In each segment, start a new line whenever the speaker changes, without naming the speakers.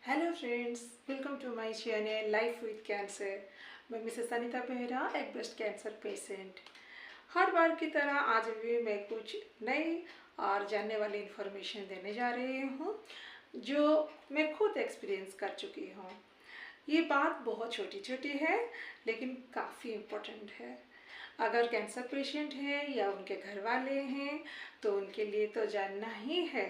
Hello friends, welcome to my channel life with cancer. मैं Mrs Anita Behera, एक breast cancer patient. हर बार की तरह आज भी मैं कुछ नई और जानने वाली इन्फॉर्मेशन देने जा रही हूँ जो मैं खुद एक्सपीरियंस कर चुकी हूँ। ये बात बहुत छोटी छोटी है लेकिन काफ़ी इम्पोर्टेंट है। अगर कैंसर पेशेंट है या उनके घर वाले हैं तो उनके लिए तो जानना ही है,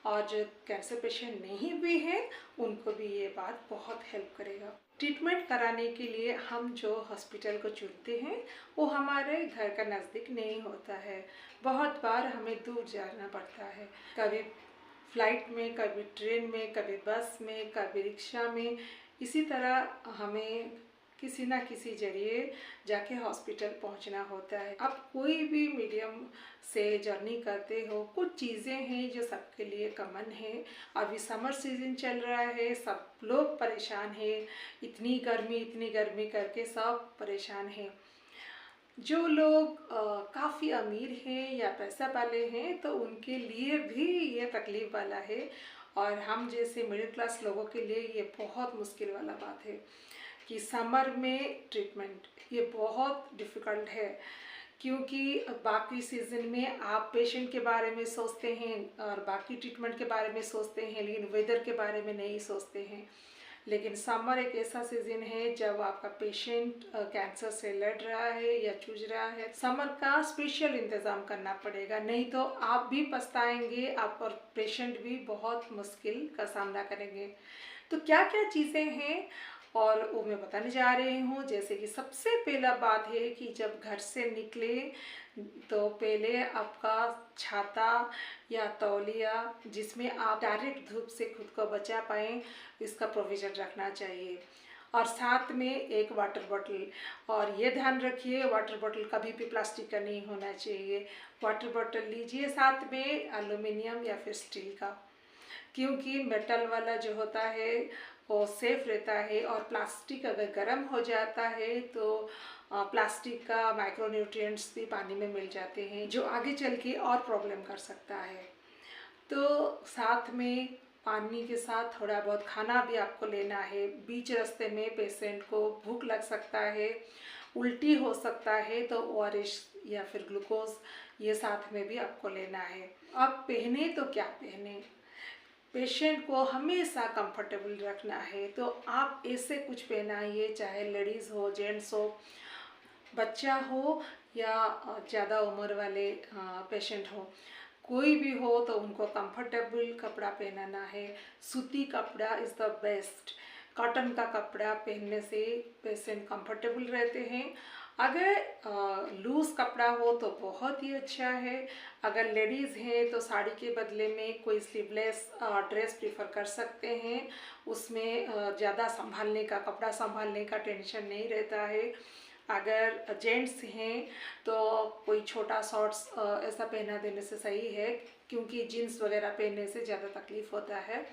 और जो कैंसर पेशेंट नहीं भी है उनको भी ये बात बहुत हेल्प करेगा। ट्रीटमेंट कराने के लिए हम जो हॉस्पिटल को चुनते हैं वो हमारे घर का नज़दीक नहीं होता है। बहुत बार हमें दूर जाना पड़ता है, कभी फ्लाइट में, कभी ट्रेन में, कभी बस में, कभी रिक्शा में। इसी तरह हमें किसी ना किसी जरिए जाके हॉस्पिटल पहुंचना होता है। अब कोई भी मीडियम से जर्नी करते हो, कुछ चीज़ें हैं जो सबके लिए कॉमन है। अभी समर सीजन चल रहा है, सब लोग परेशान हैं। इतनी गर्मी करके सब परेशान हैं। जो लोग काफ़ी अमीर हैं या पैसा वाले हैं तो उनके लिए भी ये तकलीफ़ वाला है, और हम जैसे मिडिल क्लास लोगों के लिए ये बहुत मुश्किल वाला बात है कि समर में ट्रीटमेंट ये बहुत डिफ़िकल्ट है। क्योंकि बाकी सीज़न में आप पेशेंट के बारे में सोचते हैं और बाकी ट्रीटमेंट के बारे में सोचते हैं, लेकिन वेदर के बारे में नहीं सोचते हैं। लेकिन समर एक ऐसा सीजन है जब आपका पेशेंट कैंसर से लड़ रहा है या जूझ रहा है। समर का स्पेशल इंतज़ाम करना पड़ेगा, नहीं तो आप भी पछताएंगे, आप और पेशेंट भी बहुत मुश्किल का सामना करेंगे। तो क्या क्या चीज़ें हैं और वो मैं बताने जा रही हूँ। जैसे कि सबसे पहला बात है कि जब घर से निकले तो पहले आपका छाता या तौलिया जिसमें आप डायरेक्ट धूप से खुद को बचा पाएँ, इसका प्रोविज़न रखना चाहिए। और साथ में एक वाटर बॉटल, और ये ध्यान रखिए वाटर बॉटल कभी भी प्लास्टिक का नहीं होना चाहिए। वाटर बॉटल लीजिए साथ में एल्युमिनियम या फिर स्टील का, क्योंकि मेटल वाला जो होता है वो सेफ रहता है, और प्लास्टिक अगर गर्म हो जाता है तो प्लास्टिक का माइक्रो न्यूट्रिएंट्स भी पानी में मिल जाते हैं जो आगे चल के और प्रॉब्लम कर सकता है। तो साथ में पानी के साथ थोड़ा बहुत खाना भी आपको लेना है। बीच रास्ते में पेशेंट को भूख लग सकता है, उल्टी हो सकता है, तो ओआरएस या फिर ग्लूकोज ये साथ में भी आपको लेना है। अब पहने तो क्या पहने, पेशेंट को हमेशा कंफर्टेबल रखना है तो आप ऐसे कुछ पहनाइए, चाहे लेडीज़ हो, जेंट्स हो, बच्चा हो या ज़्यादा उम्र वाले पेशेंट हो, कोई भी हो तो उनको कंफर्टेबल कपड़ा पहनाना है। सूती कपड़ा इज़ द बेस्ट। कॉटन का कपड़ा पहनने से पेशेंट कंफर्टेबल रहते हैं। अगर लूज़ कपड़ा हो तो बहुत ही अच्छा है। अगर लेडीज़ हैं तो साड़ी के बदले में कोई स्लीवलेस ड्रेस प्रीफर कर सकते हैं। उसमें ज़्यादा संभालने का, कपड़ा संभालने का टेंशन नहीं रहता है। अगर जेंट्स हैं तो कोई छोटा शॉर्ट्स ऐसा पहना देने से सही है, क्योंकि जीन्स वगैरह पहनने से ज़्यादा तकलीफ़ होता है।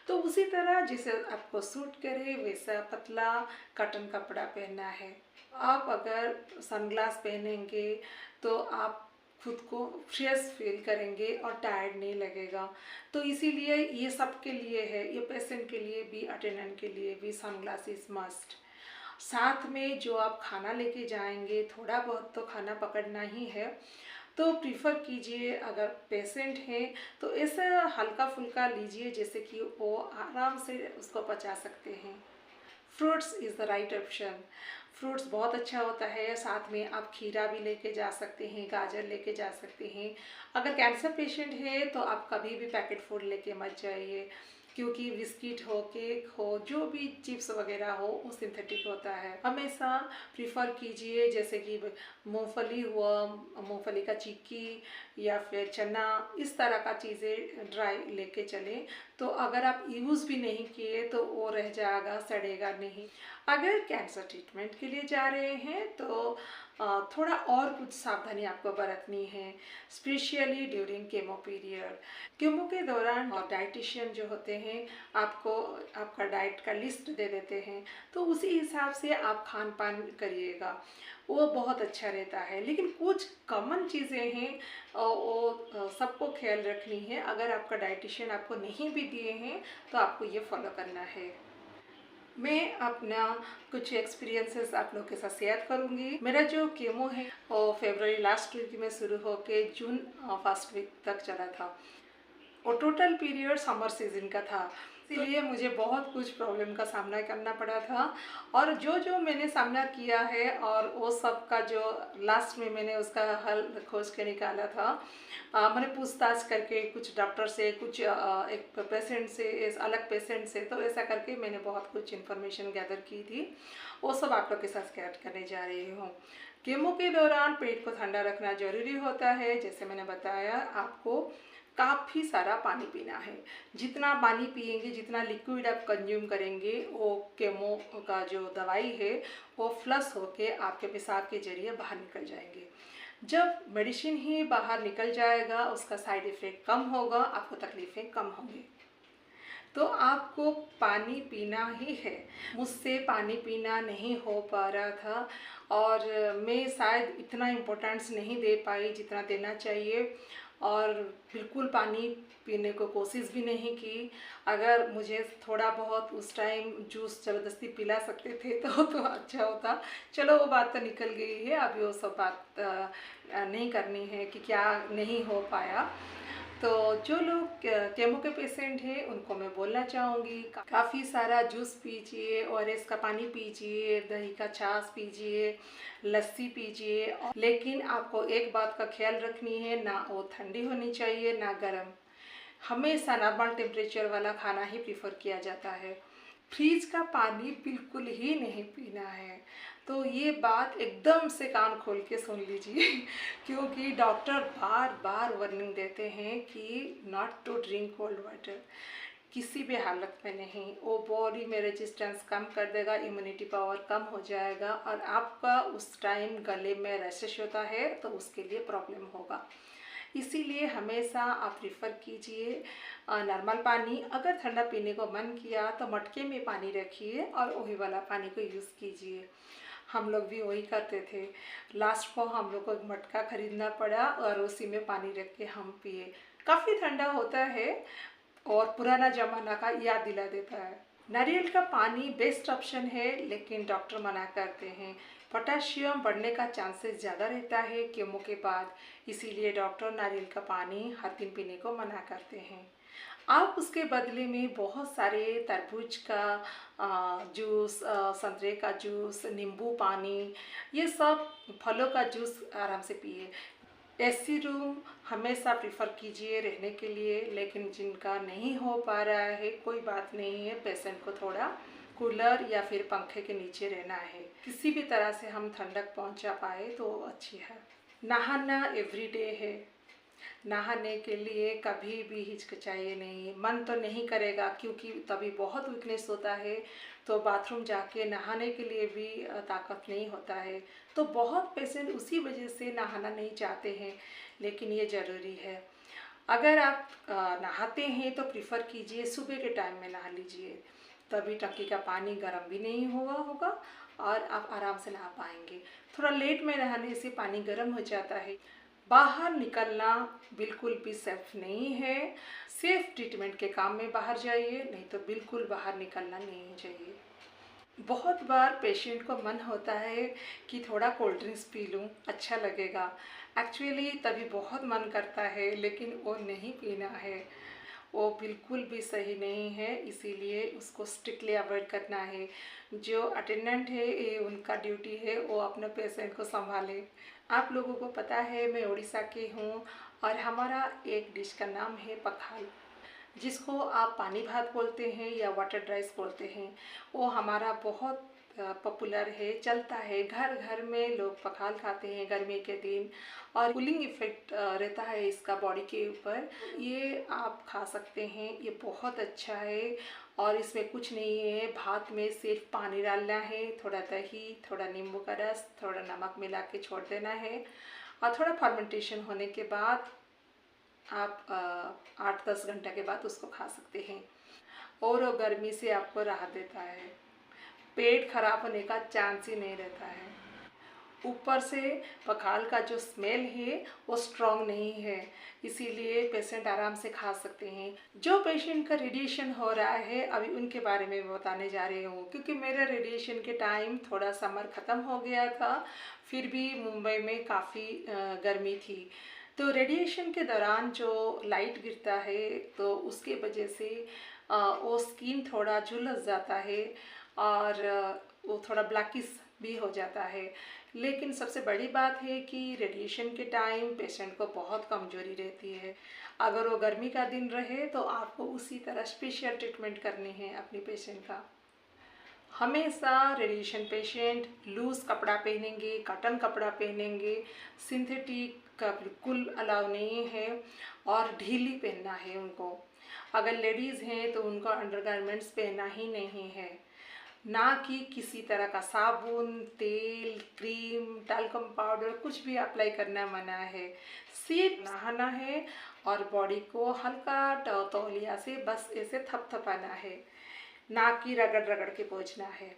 तो उसी तरह जिसे आपको सूट करे वैसा पतला कॉटन कपड़ा पहनना है। आप अगर सनग्लास पहनेंगे तो आप खुद को फ्रेश फील करेंगे और टायर्ड नहीं लगेगा। तो इसीलिए ये सब के लिए है, ये पेशेंट के लिए भी, अटेंडेंट के लिए भी सनग्लास इज़ मस्ट। साथ में जो आप खाना लेके जाएंगे, थोड़ा बहुत तो खाना पकड़ना ही है, तो प्रीफर कीजिए अगर पेशेंट है तो ऐसा हल्का फुल्का लीजिए जैसे कि वो आराम से उसको पचा सकते हैं। Fruits is the right option. Fruits बहुत अच्छा होता है। साथ में आप खीरा भी लेके जा सकते हैं, गाजर लेके जा सकते हैं। अगर कैंसर पेशेंट है तो आप कभी भी पैकेट फूड लेके मत जाइए, क्योंकि बिस्किट हो, केक हो, जो भी चिप्स वगैरह हो वो सिंथेटिक होता है। हमेशा प्रीफर कीजिए जैसे कि मूंगफली हुआ, मूंगफली का चिक्की या फिर चना, इस तरह का चीज़ें ड्राई लेके चलें। तो अगर आप यूज़ भी नहीं किए तो वो रह जाएगा, सड़ेगा नहीं। अगर कैंसर ट्रीटमेंट के लिए जा रहे हैं तो थोड़ा और कुछ सावधानी आपको बरतनी है, specially during chemo period. Chemo के दौरान डाइटिशियन जो होते हैं आपको आपका डाइट का लिस्ट दे देते हैं, तो उसी हिसाब से आप खान पान करिएगा, वो बहुत अच्छा रहता है। लेकिन कुछ कॉमन चीज़ें हैं वो सबको ख्याल रखनी है। अगर आपका डाइटिशियन आपको नहीं भी दिए हैं तो आपको ये फॉलो करना है। मैं अपना कुछ एक्सपीरियंसेस आप लोग के साथ शेयर करूंगी। मेरा जो केमो है वो फरवरी लास्ट वीक में शुरू होके जून फर्स्ट वीक तक चला था। वो टोटल पीरियड समर सीजन का था, इसलिए मुझे बहुत कुछ प्रॉब्लम का सामना करना पड़ा था। और जो जो मैंने सामना किया है और वो सब का जो लास्ट में मैंने उसका हल खोज के निकाला था, मैंने पूछताछ करके कुछ डॉक्टर से, कुछ एक पेशेंट से, अलग पेशेंट से, तो ऐसा करके मैंने बहुत कुछ इन्फॉर्मेशन गैदर की थी। वो सब आप लोग के साथ शेयर करने जा रही हूँ। केमो के दौरान पेट को ठंडा रखना ज़रूरी होता है। जैसे मैंने बताया, आपको काफ़ी सारा पानी पीना है। जितना पानी पिएंगे, जितना लिक्विड आप कंज्यूम करेंगे, वो केमो का जो दवाई है वो फ्लश होके आपके पेशाब के जरिए बाहर निकल जाएंगे। जब मेडिसिन ही बाहर निकल जाएगा, उसका साइड इफ़ेक्ट कम होगा, आपको तकलीफ़ें कम होंगी। तो आपको पानी पीना ही है। मुझसे पानी पीना नहीं हो पा रहा था और मैं शायद इतना इम्पोर्टेंस नहीं दे पाई जितना देना चाहिए, और बिल्कुल पानी पीने को कोशिश भी नहीं की। अगर मुझे थोड़ा बहुत उस टाइम जूस ज़बरदस्ती पिला सकते थे तो अच्छा होता। चलो वो बात तो निकल गई है, अभी वो सब बात नहीं करनी है कि क्या नहीं हो पाया। तो जो लोग केमो के पेशेंट हैं उनको मैं बोलना चाहूँगी, काफ़ी सारा जूस पीजिए, ओआरएस का पानी पीजिए, दही का छाछ पीजिए, लस्सी पीजिए। लेकिन आपको एक बात का ख्याल रखनी है, ना वो ठंडी होनी चाहिए ना गर्म। हमेशा नॉर्मल टेम्परेचर वाला खाना ही प्रीफर किया जाता है। फ्रिज का पानी बिल्कुल ही नहीं पीना है। तो ये बात एकदम से कान खोल के सुन लीजिए क्योंकि डॉक्टर बार बार वार्निंग देते हैं कि not to drink cold water, किसी भी हालत में नहीं। वो बॉडी में रेजिस्टेंस कम कर देगा, इम्यूनिटी पावर कम हो जाएगा और आपका उस टाइम गले में रैशेस होता है तो उसके लिए प्रॉब्लम होगा। इसीलिए हमेशा आप प्रीफर कीजिए नॉर्मल पानी। अगर ठंडा पीने को मन किया तो मटके में पानी रखिए और वही वाला पानी को यूज़ कीजिए। हम लोग भी वही करते थे। लास्ट को हम लोग को एक मटका खरीदना पड़ा और उसी में पानी रख के हम पिए। काफ़ी ठंडा होता है और पुराना ज़माना का याद दिला देता है। नारियल का पानी बेस्ट ऑप्शन है, लेकिन डॉक्टर मना करते हैं पोटेशियम बढ़ने का चांसेस ज़्यादा रहता है केमो के बाद, इसीलिए डॉक्टर नारियल का पानी हर दिन पीने को मना करते हैं। आप उसके बदले में बहुत सारे तरबूज का जूस, संतरे का जूस, नींबू पानी, ये सब फलों का जूस आराम से पिए। एसी रूम हमेशा प्रीफर कीजिए रहने के लिए, लेकिन जिनका नहीं हो पा रहा है कोई बात नहीं है, पेशेंट को थोड़ा कूलर या फिर पंखे के नीचे रहना है। किसी भी तरह से हम ठंडक पहुंचा पाए तो अच्छी है। नहाना एवरीडे है। नहाने के लिए कभी भी हिचकिचाइए नहीं। मन तो नहीं करेगा क्योंकि तभी बहुत वीकनेस होता है, तो बाथरूम जाके नहाने के लिए भी ताकत नहीं होता है। तो बहुत पेशेंट उसी वजह से नहाना नहीं चाहते हैं, लेकिन ये ज़रूरी है। अगर आप नहाते हैं तो प्रीफर कीजिए सुबह के टाइम में नहा लीजिए, तभी टंकी का पानी गर्म भी नहीं हुआ होगा और आप आराम से नहा पाएंगे। थोड़ा लेट में नहाने से पानी गर्म हो जाता है। बाहर निकलना बिल्कुल भी सेफ नहीं है। सेफ ट्रीटमेंट के काम में बाहर जाइए, नहीं तो बिल्कुल बाहर निकलना नहीं चाहिए। बहुत बार पेशेंट को मन होता है कि थोड़ा कोल्ड ड्रिंक्स पी लूँ, अच्छा लगेगा। एक्चुअली तभी बहुत मन करता है, लेकिन वो नहीं पीना है, वो बिल्कुल भी सही नहीं है। इसीलिए उसको स्ट्रिक्टली अवॉइड करना है। जो अटेंडेंट है ये उनका ड्यूटी है, वो अपने पेशेंट को संभाले। आप लोगों को पता है मैं उड़ीसा की हूँ और हमारा एक डिश का नाम है पखाल, जिसको आप पानी भात बोलते हैं या वाटर राइस बोलते हैं। वो हमारा बहुत पॉपुलर है, चलता है। घर घर में लोग पखाल खाते हैं गर्मी के दिन और कूलिंग इफ़ेक्ट रहता है इसका बॉडी के ऊपर। ये आप खा सकते हैं, ये बहुत अच्छा है और इसमें कुछ नहीं है। भात में सिर्फ पानी डालना है, थोड़ा दही, थोड़ा नींबू का रस, थोड़ा नमक मिला के छोड़ देना है और थोड़ा फर्मेंटेशन होने के बाद आप 8-10 घंटे के बाद उसको खा सकते हैं और वो गर्मी से आपको राहत देता है। पेट खराब होने का चांस ही नहीं रहता है। ऊपर से पखाल का जो स्मेल है वो स्ट्रॉन्ग नहीं है, इसीलिए पेशेंट आराम से खा सकते हैं। जो पेशेंट का रेडिएशन हो रहा है अभी उनके बारे में मैं बताने जा रही हूँ, क्योंकि मेरा रेडिएशन के टाइम थोड़ा समर ख़त्म हो गया था, फिर भी मुंबई में काफ़ी गर्मी थी। तो रेडिएशन के दौरान जो लाइट गिरता है तो उसके वजह से वो स्किन थोड़ा झुलस जाता है और वो थोड़ा ब्लैकिश भी हो जाता है। लेकिन सबसे बड़ी बात है कि रेडिएशन के टाइम पेशेंट को बहुत कमजोरी रहती है। अगर वो गर्मी का दिन रहे तो आपको उसी तरह स्पेशल ट्रीटमेंट करनी है अपनी पेशेंट का। हमेशा रेडिएशन पेशेंट लूज़ कपड़ा पहनेंगे, कॉटन कपड़ा पहनेंगे, सिंथेटिक का बिल्कुल अलाउ नहीं है और ढीली पहनना है उनको। अगर लेडीज़ हैं तो उनको अंडरगारमेंट्स पहनना ही नहीं है, ना कि किसी तरह का साबुन, तेल, क्रीम, टाल्कम पाउडर कुछ भी अप्लाई करना मना है। सिर्फ नहाना है और बॉडी को हल्का तौलिया से बस ऐसे थपथपाना है, ना कि रगड़ रगड़ के पोंछना है।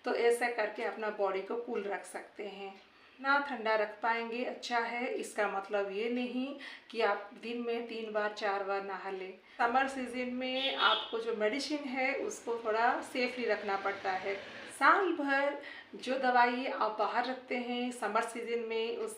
तो ऐसा करके अपना बॉडी को कूल रख सकते हैं। ना ठंडा रख पाएंगे अच्छा है, इसका मतलब ये नहीं कि आप दिन में 3 बार 4 बार नहा लें। समर सीजन में आपको जो मेडिसिन है उसको थोड़ा सेफली रखना पड़ता है। साल भर जो दवाई आप बाहर रखते हैं समर सीजन में उस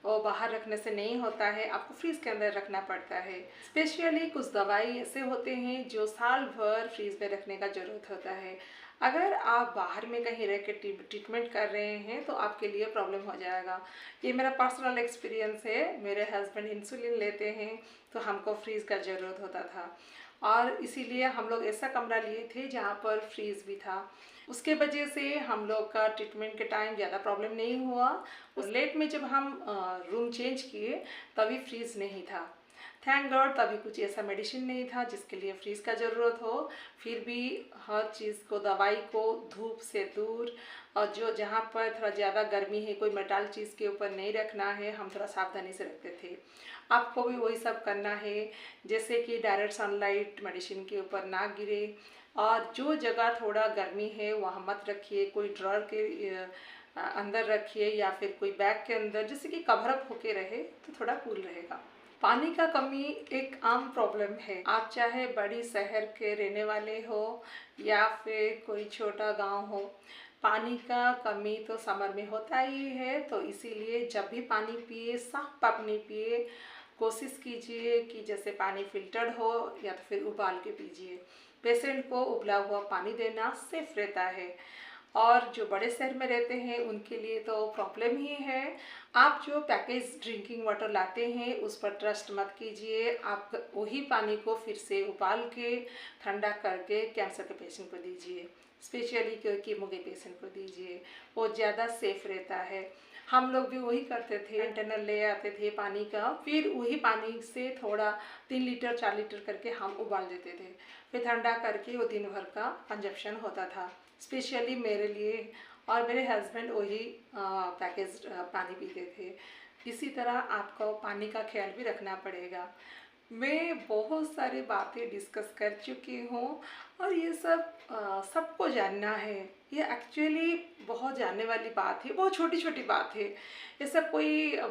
वो बाहर रखने से नहीं होता है, आपको फ्रीज के अंदर रखना पड़ता है। स्पेशली कुछ दवाई ऐसे होते हैं जो साल भर फ्रीज में रखने का ज़रूरत होता है। अगर आप बाहर में कहीं रह के ट्रीटमेंट कर रहे हैं तो आपके लिए प्रॉब्लम हो जाएगा। ये मेरा पर्सनल एक्सपीरियंस है। मेरे हस्बैंड इंसुलिन लेते हैं तो हमको फ्रीज का ज़रूरत होता था और इसीलिए हम लोग ऐसा कमरा लिए थे जहाँ पर फ्रीज भी था। उसके वजह से हम लोग का ट्रीटमेंट के टाइम ज़्यादा प्रॉब्लम नहीं हुआ। उस लेट में जब हम रूम चेंज किए तभी फ्रीज नहीं था, थैंक गॉड। तभी कुछ ऐसा मेडिसिन नहीं था जिसके लिए फ्रीज का ज़रूरत हो। फिर भी हर चीज़ को, दवाई को धूप से दूर और जो जहाँ पर थोड़ा ज़्यादा गर्मी है कोई मेटल चीज़ के ऊपर नहीं रखना है, हम थोड़ा सावधानी से रखते थे। आपको भी वही सब करना है, जैसे कि डायरेक्ट सनलाइट मेडिसिन के ऊपर ना गिरे और जो जगह थोड़ा गर्मी है वहाँ मत रखिए। कोई ड्रॉर के अंदर रखिए या फिर कोई बैग के अंदर, जैसे कि कवर अप होके रहे तो थोड़ा कूल रहेगा। पानी का कमी एक आम प्रॉब्लम है। आप चाहे बड़ी शहर के रहने वाले हो या फिर कोई छोटा गांव हो, पानी का कमी तो समर में होता ही है। तो इसीलिए जब भी पानी पिए साफ पानी पिए, कोशिश कीजिए कि जैसे पानी फिल्टर्ड हो या तो फिर उबाल के पीजिए। पेशेंट को उबला हुआ पानी देना सेफ रहता है और जो बड़े शहर में रहते हैं उनके लिए तो प्रॉब्लम ही है। आप जो पैकेज ड्रिंकिंग वाटर लाते हैं उस पर ट्रस्ट मत कीजिए। आप वही पानी को फिर से उबाल के ठंडा करके कैंसर के पेशेंट को दीजिए, स्पेशली कीमो के पेशेंट को दीजिए, वो ज़्यादा सेफ रहता है। हम लोग भी वही करते थे, कंटेनर ले आते थे पानी का, फिर वही पानी से थोड़ा 3 लीटर 4 लीटर करके हम उबाल देते थे, फिर ठंडा करके वो दिन भर का कंजप्शन होता था, स्पेशली मेरे लिए। और मेरे हस्बैंड वही पैकेज पानी पीते थे। इसी तरह आपको पानी का ख्याल भी रखना पड़ेगा। मैं बहुत सारी बातें डिस्कस कर चुकी हूँ और ये सब सबको जानना है। ये एक्चुअली बहुत जानने वाली बात है, बहुत छोटी छोटी बात है। ये सब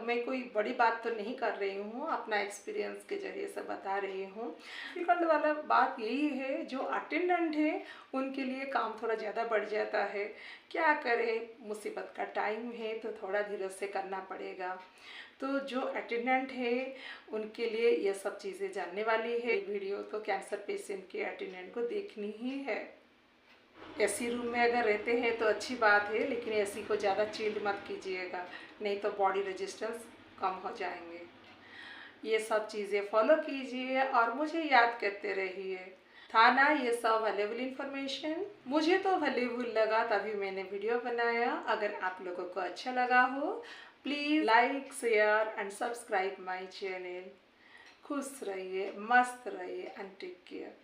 मैं कोई बड़ी बात तो नहीं कर रही हूँ, अपना एक्सपीरियंस के जरिए सब बता रही हूँ। डिफिकल्ट वाला बात यही है, जो अटेंडेंट है उनके लिए काम थोड़ा ज़्यादा बढ़ जाता है। क्या करें, मुसीबत का टाइम है तो थोड़ा धीरे से करना पड़ेगा। तो जो अटेंडेंट है उनके लिए ये सब चीज़ें जानने वाली है। वीडियो तो कैंसर पेशेंट के अटेंडेंट को देखनी ही है। एसी रूम में अगर रहते हैं तो अच्छी बात है, लेकिन एसी को ज़्यादा चिल्ड मत कीजिएगा, नहीं तो बॉडी रेजिस्टेंस कम हो जाएंगे। ये सब चीज़ें फॉलो कीजिए और मुझे याद करते रहिए। था ना ये सब वैल्यूबल इंफॉर्मेशन। मुझे तो वैल्यूबल लगा तभी मैंने वीडियो बनाया। अगर आप लोगों को अच्छा लगा हो please like share and subscribe my channel. खुश रहिए, मस्त रहिए एंड टेक केयर।